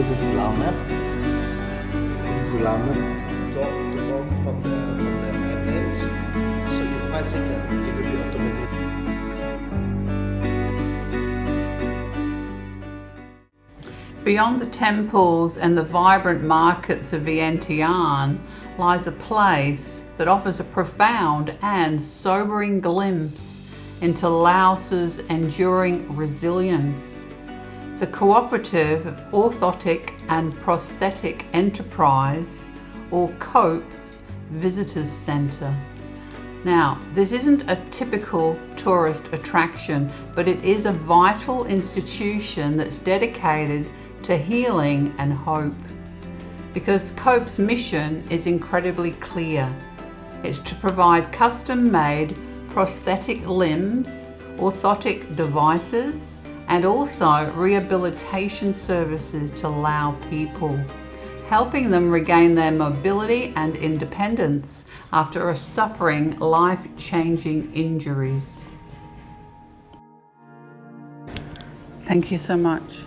is a Lao map. This is a Lao map. Drop the bomb from the mainland. So in 5 seconds, it will be automatic. Beyond the temples and the vibrant markets of Vientiane lies a place that offers a profound and sobering glimpse into Laos's enduring resilience. The Cooperative, Orthotic and Prosthetic Enterprise, or COPE, Visitors Centre. Now, this isn't a typical tourist attraction, but it is a vital institution that's dedicated to healing and hope. Because COPE's mission is incredibly clear. It's to provide custom-made prosthetic limbs, orthotic devices, and also rehabilitation services to Lao people, helping them regain their mobility and independence after suffering life-changing injuries. Thank you so much.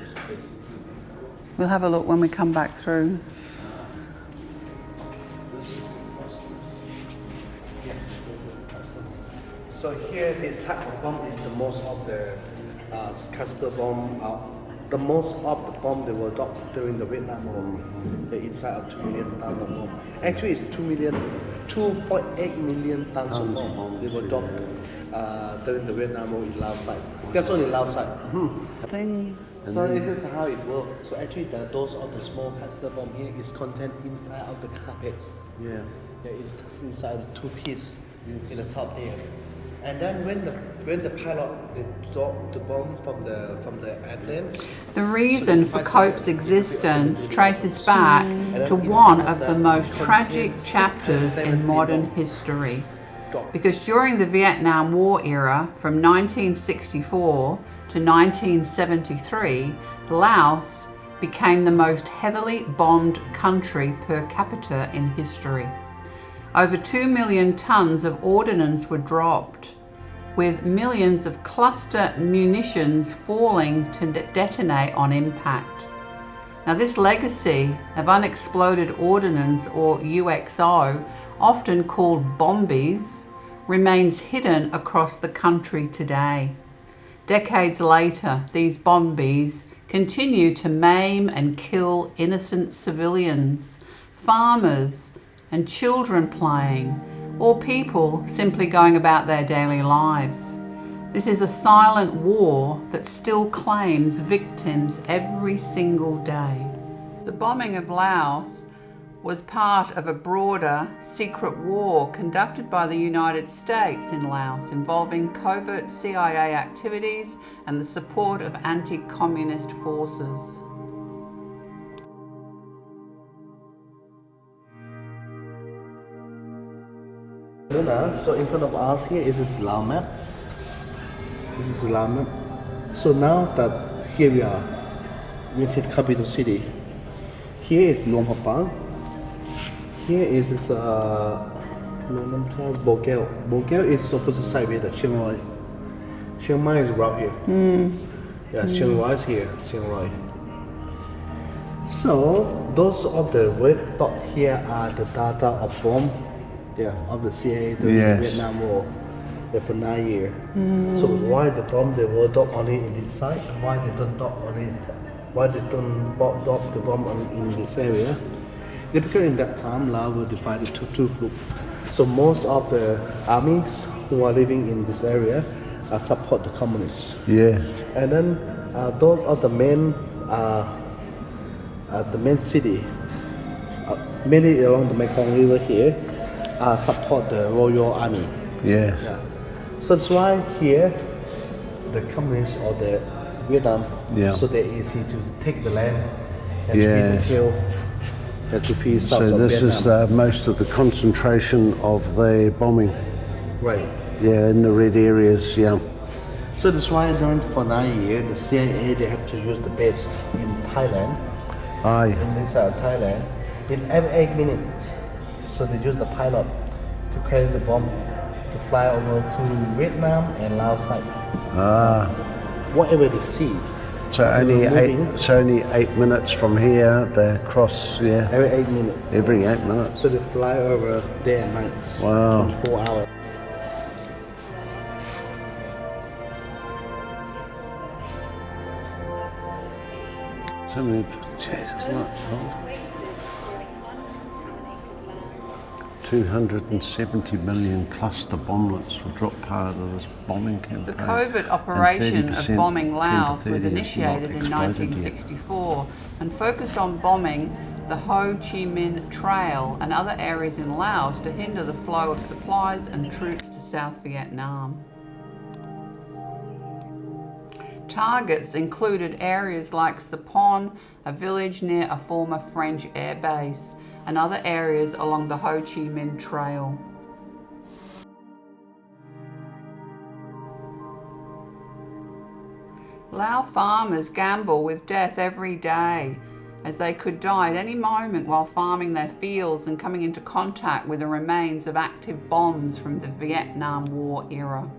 We'll have a look when we come back through. So here, this type of bomb is the most of the custom bomb. The most of the bomb they were dropped during the Vietnam War. The inside of 2 million tons of bomb. Actually, it's 2.8 million tons of bomb. They were dropped during the Vietnam War in Laos side. Just only Laos side. So this is how it works. So actually, those of the small custom bomb here is contained inside of the carpets. Yeah, it's inside the 2 pieces in the top here. And then when the pilot they dropped the bomb from the island. The reason for COPE's existence traces back to one of the most tragic chapters in modern history. Because during the Vietnam War era, from 1964 to 1973, Laos became the most heavily bombed country per capita in history. Over 2 million tons of ordnance were dropped, with millions of cluster munitions falling to detonate on impact. Now, this legacy of unexploded ordnance, or UXO, often called bombies, remains hidden across the country today. Decades later, these bombies continue to maim and kill innocent civilians, farmers, and children playing, or people simply going about their daily lives. This is a silent war that still claims victims every single day. The bombing of Laos was part of a broader secret war conducted by the United States in Laos, involving covert CIA activities and the support of anti-communist forces. So in front of us here is a Lao map. This is a Lao map. So now that here we are, Vientiane capital city. Here is Luang Prabang. Here is this Bogel. Bogel is opposite side with the Chiang Rai. Chiang Mai is right here. Yeah, Chiang Rai is here. Chiang Rai. So those of the red dot here are the data of bomb. Of the CIA during the Vietnam War for 9 years. So why the bomb they were dropped only in this side? Why they don't drop only? Why they don't drop the bomb in this area? Because in that time Laos were divided into 2 groups. So most of the armies who are living in this area support the communists. And then those of the main city, mainly along the Mekong River here, support the Royal Army. So that's why here the communists or the Vietnam, so they're easy to take the land and to be the tail to feed south So of this Vietnam. is most of the concentration of the bombing. Right. In the red areas. So that's why during for 9 years the CIA they have to use the base in Thailand. In this Thailand, in every 8 minutes. So they use the pilot to carry the bomb to fly over to Vietnam and Laos side. Whatever they see, So it's only 8 minutes from here. They cross, yeah. Every 8 minutes. Every 8 minutes. So they fly over day and night. Wow. 24 hours. So many, Jesus, much. 270 million cluster bomblets were dropped part of this bombing campaign. The covert operation of bombing Laos was initiated in 1964 and focused on bombing the Ho Chi Minh Trail and other areas in Laos to hinder the flow of supplies and troops to South Vietnam. Targets included areas like Sapon, a village near a former French air base, and other areas along the Ho Chi Minh Trail. Lao farmers gamble with death every day, as they could die at any moment while farming their fields and coming into contact with the remains of active bombs from the Vietnam War era.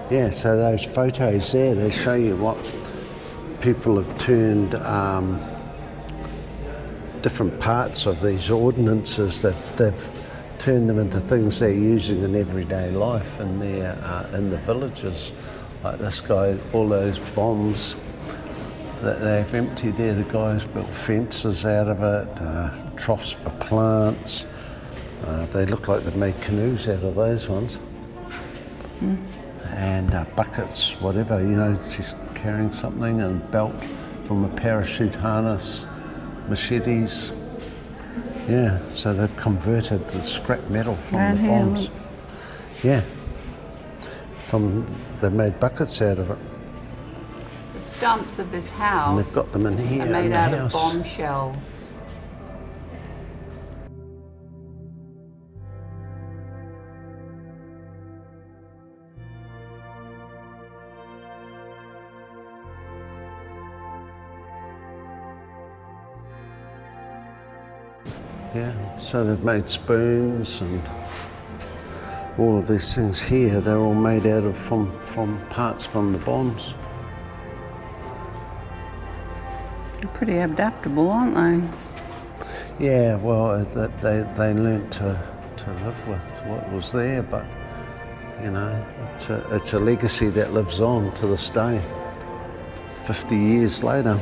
Yeah, so those photos there, they show you what people have turned different parts of these ordinances, that they've turned them into things they're using in everyday life in the villages. Like this guy, all those bombs that they've emptied there, the guys built fences out of it, troughs for plants. They look like they've made canoes out of those ones. And buckets, whatever, you know, she's carrying something, and belt from a parachute harness, machetes. Yeah, so they've converted the scrap metal from the bombs. Yeah, they've made buckets out of it. The stumps of this house and they've got them in here are made out of bomb shells. Yeah, so they've made spoons and all of these things here. They're all made out of from parts from the bombs. They're pretty adaptable, aren't they? Yeah, well, they learnt to live with what was there, but you know, it's a legacy that lives on to this day, 50 years later.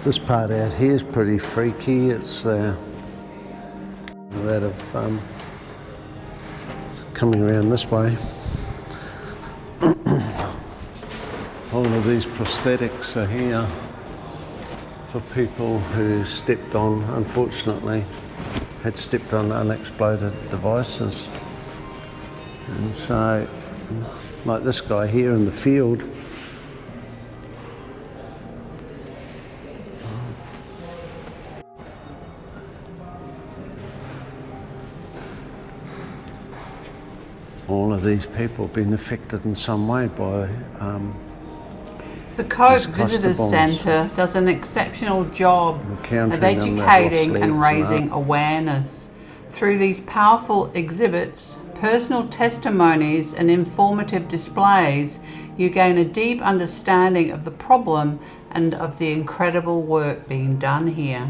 This part out here is pretty freaky. It's that of coming around this way. All of these prosthetics are here for people who stepped on, unfortunately, had stepped on unexploded devices. And so, like this guy here in the field, all of these people have been affected in some way by the Cope Visitor Centre does an exceptional job of educating and raising awareness. Through these powerful exhibits, personal testimonies and informative displays, you gain a deep understanding of the problem and of the incredible work being done here.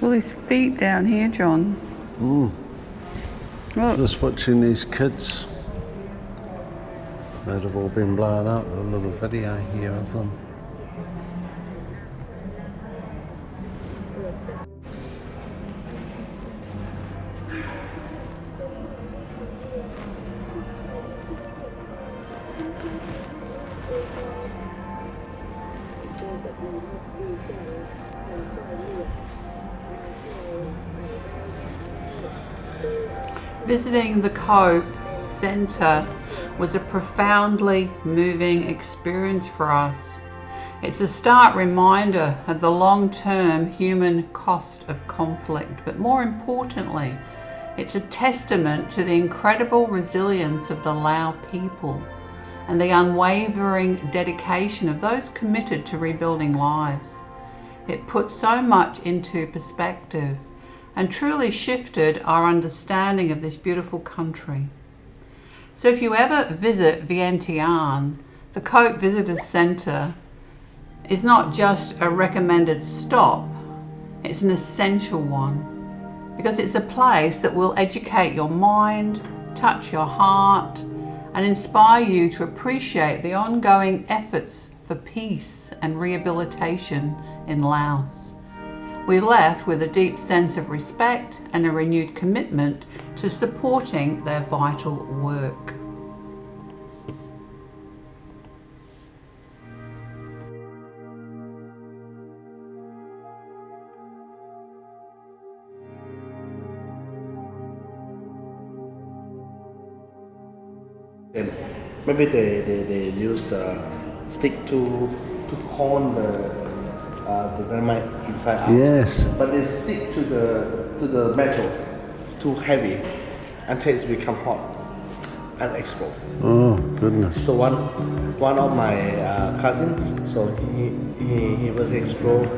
All these feet down here, John. Look. Just watching these kids that have all been blown up. A little video here of them. visiting the Cope Center was a profoundly moving experience for us. It's a stark reminder of the long-term human cost of conflict, but more importantly, it's a testament to the incredible resilience of the Lao people and the unwavering dedication of those committed to rebuilding lives. It put so much into perspective and truly shifted our understanding of this beautiful country. So if you ever visit Vientiane, the Cope Visitors Center is not just a recommended stop, it's an essential one, because it's a place that will educate your mind, touch your heart, and inspire you to appreciate the ongoing efforts for peace and rehabilitation in Laos. We left with a deep sense of respect and a renewed commitment to supporting their vital work. And maybe they use the stick to corn the dynamite inside out. Yes. But they stick to the metal too heavy until it become hot and explode. Oh, goodness. So one of my cousins, so he was explode